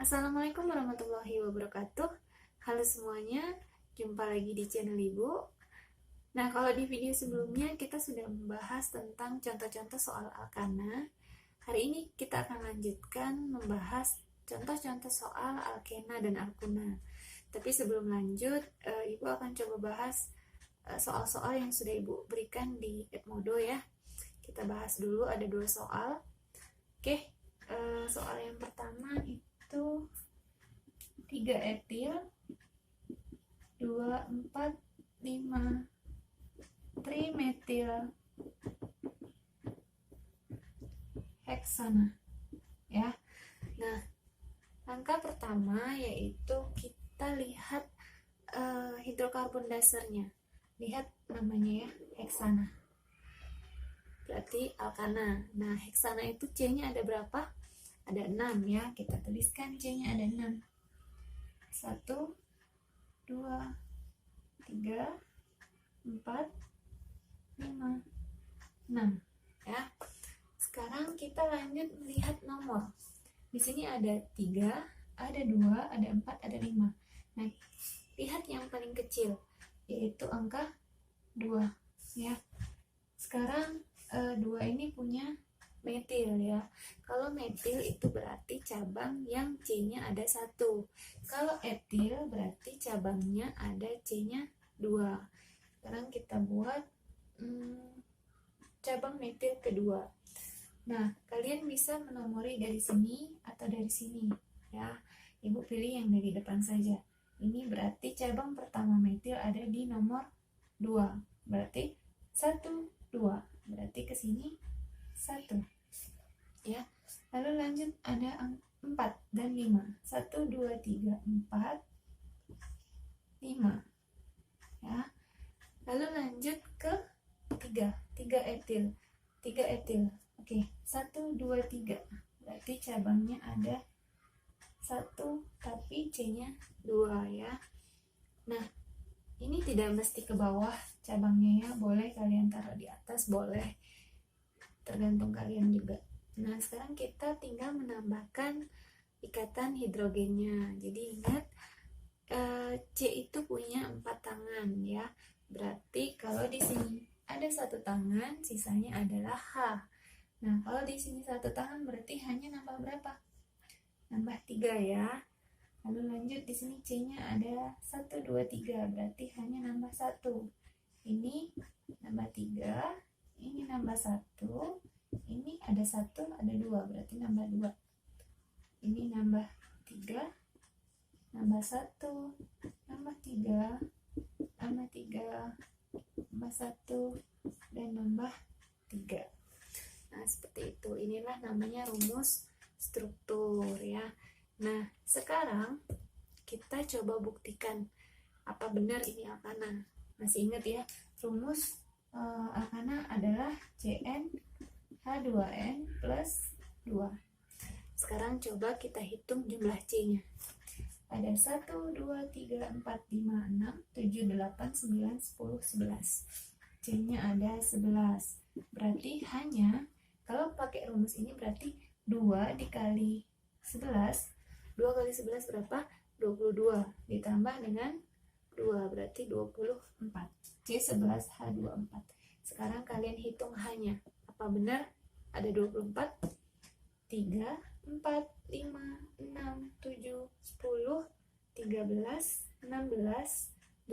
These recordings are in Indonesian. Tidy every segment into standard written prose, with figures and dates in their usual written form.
Assalamualaikum warahmatullahi wabarakatuh. Halo semuanya, jumpa lagi di channel Ibu. Nah, kalau di video sebelumnya kita sudah membahas tentang contoh-contoh soal alkana. Hari ini kita akan lanjutkan membahas contoh-contoh soal alkena dan alkuna. Tapi sebelum lanjut, Ibu akan coba bahas soal-soal yang sudah Ibu berikan di Edmodo ya. Kita bahas dulu, ada 2 soal. Oke, soal yang pertama itu 3 etil 2, 4, 5 trimetil heksana ya. Nah, langkah pertama yaitu kita lihat hidrokarbon dasarnya. Lihat namanya ya, heksana. Berarti alkana. Nah, heksana itu C-nya ada berapa? Ada 6 ya. Kita tuliskan C-nya ada 6. 1 2 3 4 5 6 ya. Sekarang kita lanjut melihat nomor. Di sini ada 3, ada 2, ada 4, ada 5. Nah, lihat yang paling kecil yaitu angka 2 ya. Sekarang 2 ini punya metil ya. Kalau metil itu berarti cabang yang C-nya ada 1. Kalau etil berarti cabangnya ada C-nya 2. Sekarang kita buat cabang metil kedua. Nah, kalian bisa menomori dari sini atau dari sini ya. Ibu pilih yang dari depan saja. Ini berarti cabang pertama metil ada di nomor 2. Berarti 1 2. Berarti ke sini 1 ya. Lalu lanjut ada 4 dan 5. 1 2 3 4 5 ya. Lalu lanjut ke 3 etil. 3 etil. Oke, 1 2 3. Berarti cabangnya ada 1 tapi C-nya 2 ya. Nah, ini tidak mesti ke bawah cabangnya ya, boleh kalian taruh di atas, boleh, tergantung kalian juga. Nah, sekarang kita tinggal menambahkan ikatan hidrogennya. Jadi ingat, C itu punya 4 tangan ya. Berarti kalau di sini ada 1 tangan, sisanya adalah H. Nah, kalau di sini 1 tangan berarti hanya nambah berapa? Nambah 3 ya. Lalu lanjut di sini C-nya ada 1 2 3, berarti hanya nambah 1. Ini nambah 3, ini nambah 1, ini ada 1, ada 2, berarti nambah 2. Ini nambah 3, nambah 1, nambah 3, nambah 3, nambah 1, dan nambah 3. Nah, seperti itu. Inilah namanya rumus struktur ya. Nah, sekarang kita coba buktikan apa benar ini alkana. Masih ingat ya, rumus alkana adalah Cn H2n plus 2. Sekarang coba kita hitung jumlah C-nya. Ada 1, 2, 3, 4, 5, 6, 7, 8, 9, 10, 11. C-nya ada 11. Berarti hanya, kalau pakai rumus ini berarti 2 dikali 11. 2 kali 11 berapa? 22. Ditambah dengan 2 berarti 24. C11H24. Sekarang kalian hitung H-nya. Apa benar ada 24? 3, 4, 5, 6, 7, 10, 13, 16, 18,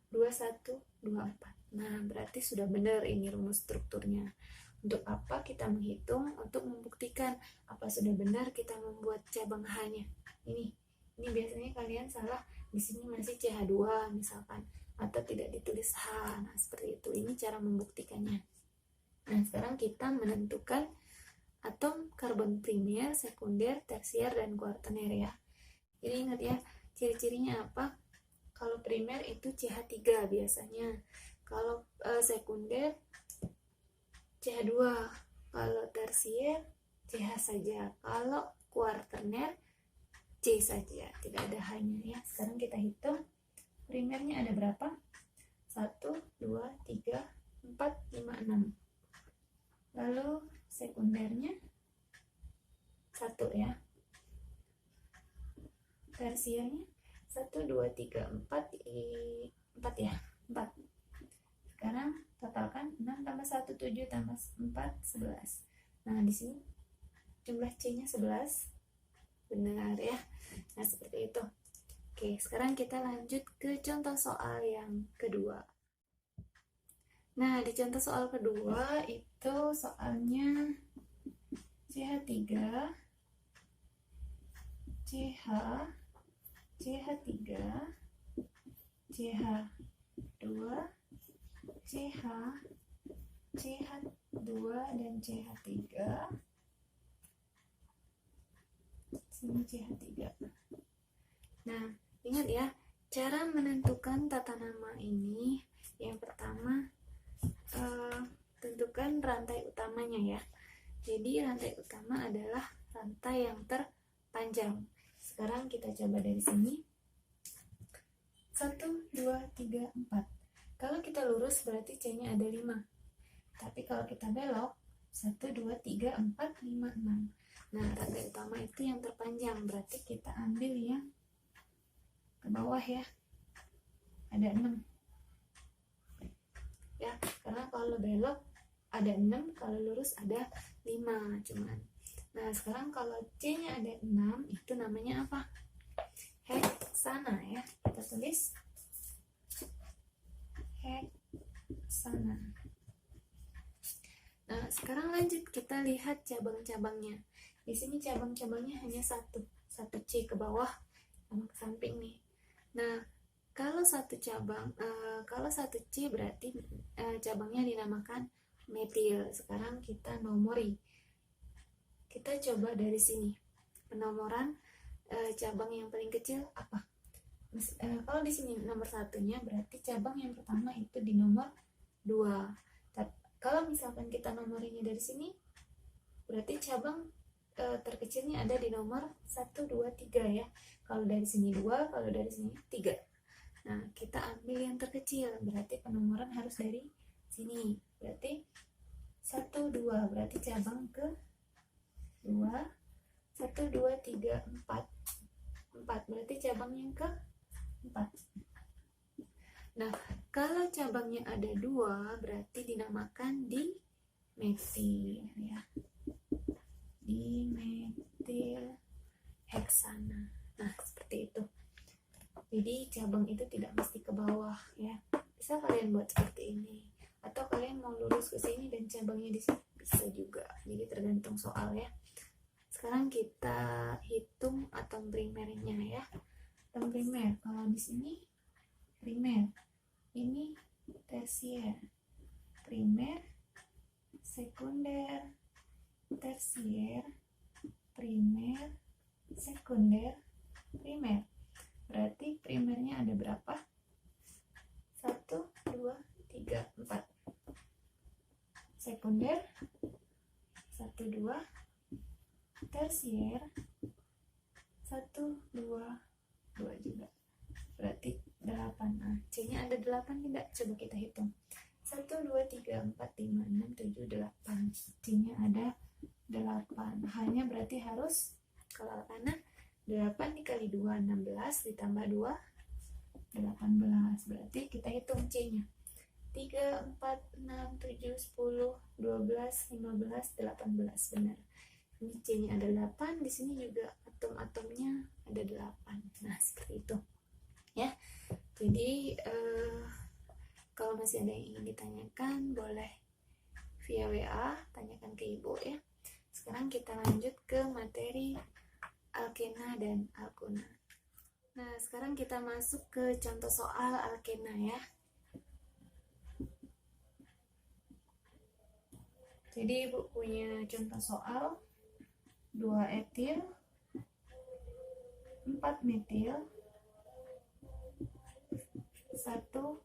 21, 24. Nah, berarti sudah benar ini rumus strukturnya. Untuk apa kita menghitung? Untuk membuktikan apa sudah benar kita membuat cabang H-nya. Ini biasanya kalian salah, di sini masih CH2 misalkan, atau tidak ditulis H. Nah, seperti itu. Ini cara membuktikannya. Nah, sekarang kita menentukan atom karbon primer, sekunder, tersier, dan kuartener ya. Jadi ingat ya, ciri-cirinya apa? Kalau primer itu CH3 biasanya. Kalau sekunder CH2. Kalau tersier CH saja. Kalau kuartener C saja, tidak ada H-nya ya. Sekarang kita hitung primernya ada berapa? 1, 2, 3, 4, 5, 6. Lalu sekundernya 1 ya. tersiernya 1, 2, 3, 4 ya, 4. Sekarang totalkan 6 tambah 1, 7 tambah 4, 11. Nah, di sini jumlah C-nya 11. Benar ya. Nah, seperti itu. Oke, sekarang kita lanjut ke contoh soal yang kedua. Nah, di contoh soal kedua itu soalnya CH3, CH, CH3, CH2, CH, CH2 dan CH3. Sini CH3. Nah, ingat ya, cara menentukan tata nama ini yang pertama tentukan rantai utamanya ya. Jadi rantai utama adalah rantai yang terpanjang. Sekarang kita coba dari sini. 1, 2, 3, 4. Kalau kita lurus berarti C-nya ada 5. Tapi kalau kita belok 1, 2, 3, 4, 5, 6. Nah, rantai utama itu yang terpanjang. Berarti kita ambil yang ke bawah ya. Ada 6. Ya, karena kalau belok ada 6, kalau lurus ada 5 cuman. Nah, sekarang kalau C-nya ada 6, itu namanya apa? Heksana ya. Kita tulis heksana. Nah, sekarang lanjut kita lihat cabang-cabangnya. Di sini cabang-cabangnya hanya satu C ke bawah sama ke samping nih. Nah, kalau satu C berarti cabangnya dinamakan metil. Sekarang kita nomori. Kita coba dari sini. Penomoran cabang yang paling kecil apa? Kalau di sini nomor satunya berarti cabang yang pertama itu di nomor 2. Kalau misalkan kita nomorinya dari sini, berarti cabang terkecilnya ada di nomor 1, 2, 3 ya. Kalau dari sini 2, kalau dari sini 3. Nah, kita ambil yang terkecil, berarti penomoran harus dari sini. Berarti 1, 2, berarti cabang ke 2. 1, 2, 3, 4. 4, berarti cabang yang ke 4. Nah, kalau cabangnya ada 2, berarti dinamakan dimetil ya. Dimetil heksana. Nah, seperti itu. Jadi cabang itu tidak mesti ke bawah ya. Bisa kalian buat seperti ini. Atau kalian mau lurus ke sini dan cabangnya di sini bisa juga. Jadi tergantung soal ya. Sekarang kita hitung atom primernya ya. Atom primer, kalau di sini primer, ini tersier, primer, sekunder, tersier, primer, sekunder, primer. Berarti primernya ada berapa? 1, 2, 3, 4. Sekunder 1, 2. Tersier 1, 2, 2 juga. Berarti 8. Nah, C-nya ada 8 tidak? Coba kita hitung. 1, 2, 3, 4, 5, 6, 7, 8. C-nya ada 8. Hanya berarti harus kalau karena 8 dikali 2, 16, ditambah 2, 18. Berarti kita hitung C-nya. 3, 4, 6, 7, 10, 12, 15, 18. Benar. Ini C-nya ada 8, di sini juga atom-atomnya ada 8. Nah, seperti itu. Ya. Jadi kalau masih ada yang ingin ditanyakan, boleh via WA, tanyakan ke Ibu ya. Sekarang kita lanjut ke materi alkena dan alkuna. Nah, sekarang kita masuk ke contoh soal alkena ya. Jadi Ibu punya contoh soal 2 etil, 4 metil, 1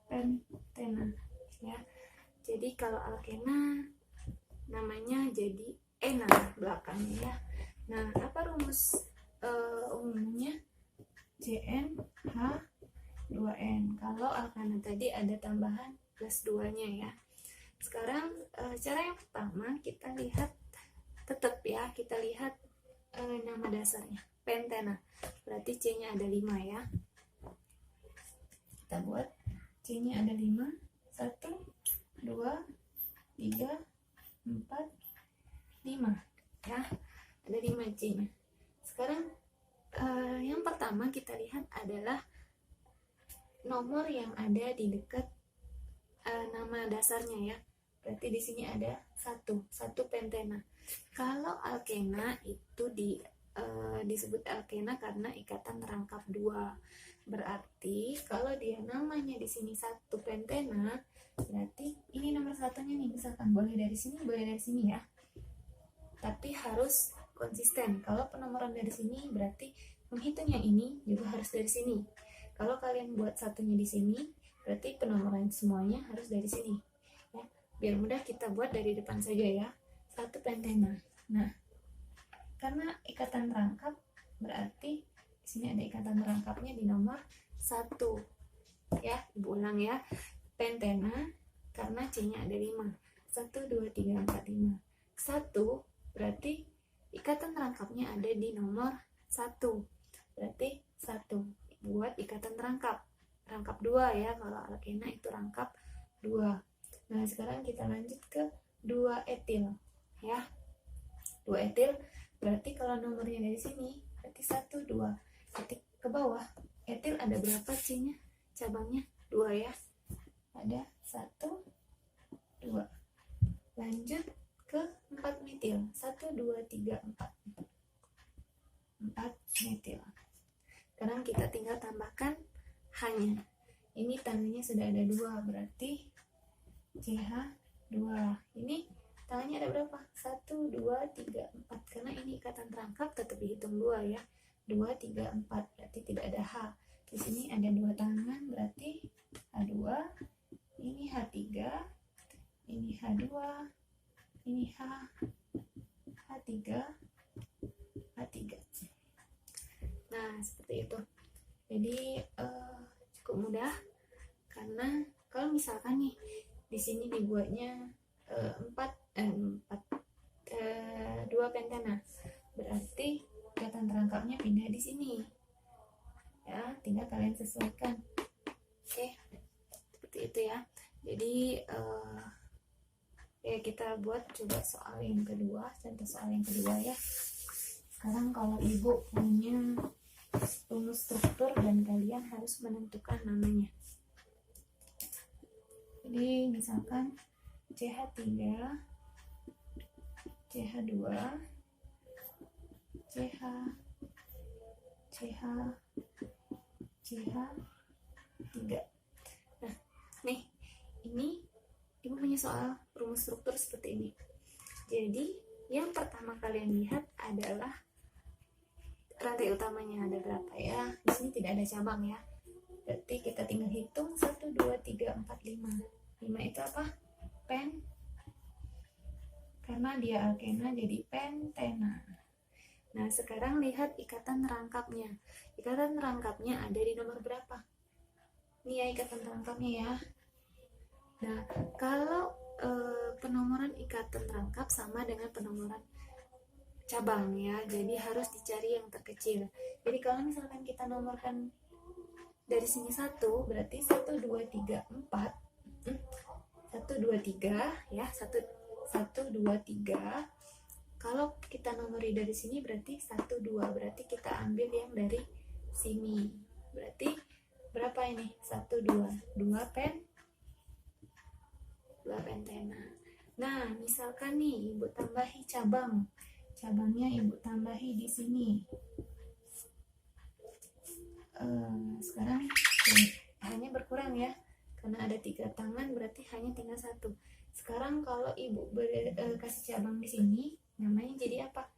pentena ya. Jadi kalau alkena namanya jadi ena belakangnya ya. Nah, apa rumus umumnya? CnH2n. Kalau alkana tadi ada tambahan plus 2-nya ya. Sekarang cara yang pertama kita lihat tetap ya, kita lihat nama dasarnya. pentena. Berarti C-nya ada 5 ya. Kita buat C-nya ada 5. 1, 2, 3, 4, 5 ya. Ada 5 C-nya. Sekarang yang pertama kita lihat adalah nomor yang ada di dekat nama dasarnya ya. Berarti di sini ada 1 pentena. Kalau alkena itu disebut alkena karena ikatan rangkap 2. Berarti kalau dia namanya di sini 1 pentena, berarti ini nomor satunya nih, misalkan boleh dari sini, boleh dari sini ya. Tapi harus konsisten. Kalau penomoran dari sini, berarti menghitung yang ini juga harus dari sini. Kalau kalian buat satunya di sini, berarti penomoran semuanya harus dari sini. Ya, biar mudah kita buat dari depan saja ya. 1 pentena. Nah, karena ikatan rangkap, berarti di sini ada ikatan rangkapnya di nomor 1. Ya, Ibu ulang ya. Pentena karena C-nya ada 5. 1, 2, 3, 4, 5. 1 berarti ikatan rangkapnya ada di nomor 1. Berarti 1 buat ikatan rangkap 2 ya. Kalau alkena itu rangkap 2. Nah, sekarang kita lanjut ke 2 etil ya. 2 etil berarti kalau nomornya dari sini berarti 1, 2. Ketik ke bawah, etil ada berapa C-nya? Cabangnya 2 ya. Ada 1, 2. Lanjut ke 4 metil. 1, 2, 3, 4. 4 metil. Sekarang kita tinggal tambahkan H-nya. Ini tangannya sudah ada 2, berarti CH2. Ini tangannya ada berapa? 1, 2, 3, 4. Karena ini ikatan rangkap tetap dihitung 2 ya. 2, 3, 4. Berarti tidak ada H. Di sini ada 2 tangan, berarti H2. Ini H3. Ini H2. Ini H3. H3. Nah, seperti itu. Jadi cukup mudah karena kalau misalkan nih di sini dibuatnya 2 pentena, berarti ikatan rangkapnya pindah di sini. Ya, tinggal kalian sesuaikan. Oke, seperti itu ya. Jadi ya kita buat coba soal yang kedua, contoh soal yang kedua ya. Sekarang kalau ibu punya rumus struktur dan kalian harus menentukan namanya. Jadi misalkan CH3, CH2, CH, CH3. Nah, nih, ini ibu punya soal rumus struktur seperti ini. Jadi yang pertama kalian lihat adalah rantai utamanya ada berapa ya. Di sini tidak ada cabang ya. Berarti kita tinggal hitung 1, 2, 3, 4, 5. 5 itu apa? Pen. Karena dia alkena jadi pentena. Nah, sekarang lihat ikatan rangkapnya. Ikatan rangkapnya ada di nomor berapa? Ini ya ikatan rangkapnya ya. Nah, kalau penomoran ikatan rangkap sama dengan penomoran cabang ya, jadi harus dicari yang terkecil. Jadi kalau misalkan kita nomorkan dari sini 1, berarti 1, 2, 3, 4. 1, 2, 3 ya, 1, 2, 3. Kalau kita nomori dari sini berarti 1, 2, berarti kita ambil yang dari sini. Berarti berapa ini? 1, 2, 2 pentena. Nah, misalkan nih ibu tambahi cabang. Cabangnya ibu tambahi di sini. Sekarang hanya berkurang ya, karena ada 3 tangan berarti hanya tinggal 1. Sekarang kalau ibu kasih cabang di sini, namanya jadi apa?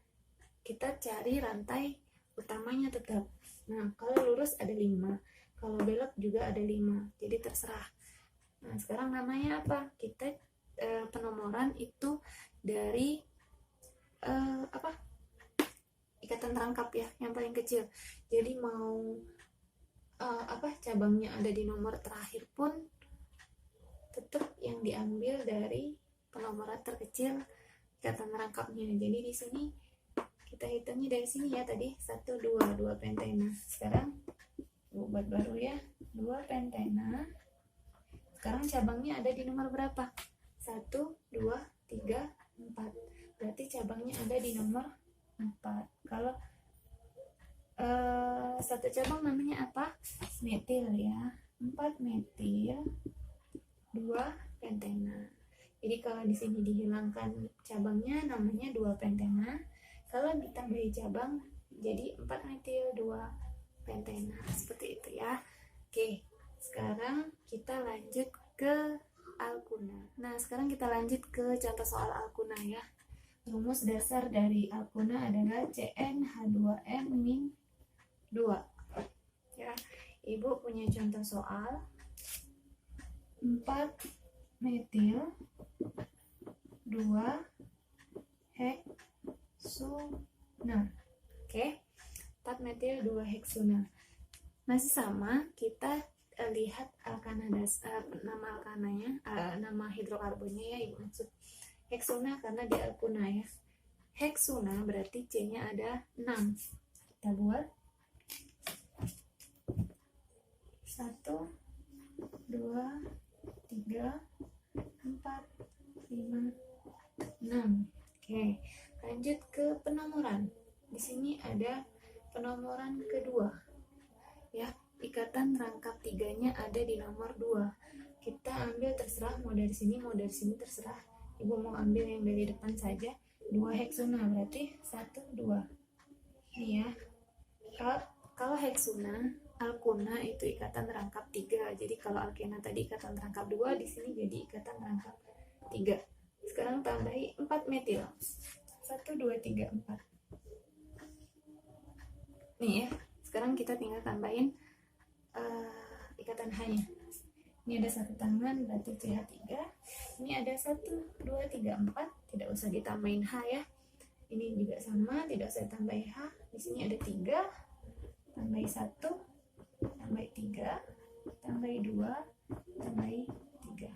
Kita cari rantai utamanya tetap. Nah, kalau lurus ada 5, kalau belok juga ada 5, jadi terserah. Nah, sekarang namanya apa? Kita penomoran itu dari ikatan rangkap ya, yang paling kecil. Jadi mau cabangnya ada di nomor terakhir pun tetap yang diambil dari penomoran terkecil ikatan rangkapnya. Jadi di sini kita hitungnya dari sini ya, tadi 1, 2 pentena. Sekarang buat baru ya, 2 pentena. Sekarang cabangnya ada di nomor berapa? 1, 2, 3, 4. Berarti cabangnya ada di nomor 4. Kalau satu cabang namanya apa? Metil ya. 4 metil, 2 pentena. Jadi kalau di sini dihilangkan cabangnya namanya 2 pentena. Kalau ditambahi cabang jadi 4 metil 2 pentena. Seperti itu ya. Oke, sekarang kita lanjut ke alkuna. Nah, sekarang kita lanjut ke contoh soal alkuna ya. Rumus dasar dari alkuna adalah CnH2n min 2. Ya, Ibu punya contoh soal 4 metil 2 heksuna. Oke. 4 metil 2 heksuna. Masih sama, kita lihat alkana dasar, nama alkananya, nama hidrokarbonnya ya, Ibu maksud heksuna karena di alkuna ya. Heksuna berarti C-nya ada 6. Kita buat 1, 2, 3, 4, 5, 6. Oke, lanjut ke penomoran. Di sini ada penomoran kedua. Ya, ikatan rangkap tiganya ada di nomor 2. Kita ambil terserah, mau dari sini terserah. Ibu mau ambil yang dari depan saja. 2 heksuna berarti 1, 2. Ini ya. Kalau heksuna, alkuna itu ikatan rangkap 3. Jadi kalau alkena tadi ikatan rangkap 2, di sini jadi ikatan rangkap 3. Sekarang tambahi 4 metil. 1, 2, 3, 4. Nih ya, sekarang kita tinggal tambahin ikatan H-nya. Ini ada satu tangan, berarti CH3. Ini ada 1, 2, 3, 4. Tidak usah ditambahin H ya. Ini juga sama, tidak usah tambahin H. Di sini ada 3. Tambahi 1, tambahi 3, tambahi 2, tambahi 3.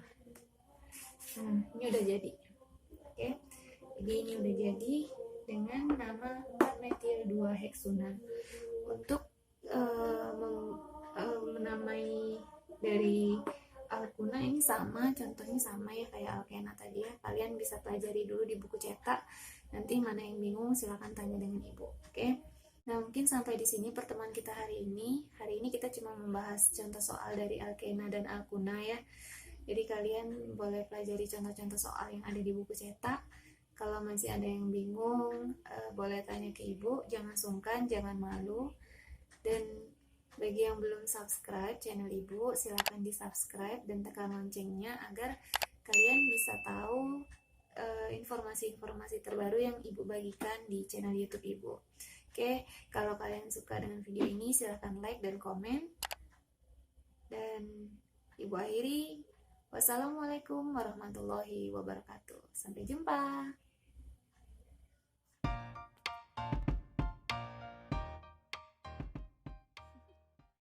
Nah, ini udah jadi. Oke. Jadi ini udah jadi dengan nama 4 metil 2 heksuna. Untuk menamai dari alkuna ini sama, contohnya sama ya kayak alkena tadi ya. Kalian bisa pelajari dulu di buku cetak. Nanti mana yang bingung silahkan tanya dengan Ibu. Oke. Nah, mungkin sampai di sini pertemuan kita hari ini. Hari ini kita cuma membahas contoh soal dari alkena dan alkuna ya. Jadi kalian boleh pelajari contoh-contoh soal yang ada di buku cetak. Kalau masih ada yang bingung, boleh tanya ke Ibu. Jangan sungkan, jangan malu. Dan bagi yang belum subscribe channel Ibu, silahkan di subscribe dan tekan loncengnya agar kalian bisa tahu informasi-informasi terbaru yang Ibu bagikan di channel YouTube Ibu. Oke, kalau kalian suka dengan video ini silahkan like dan komen. Dan Ibu akhiri, wassalamualaikum warahmatullahi wabarakatuh. Sampai jumpa.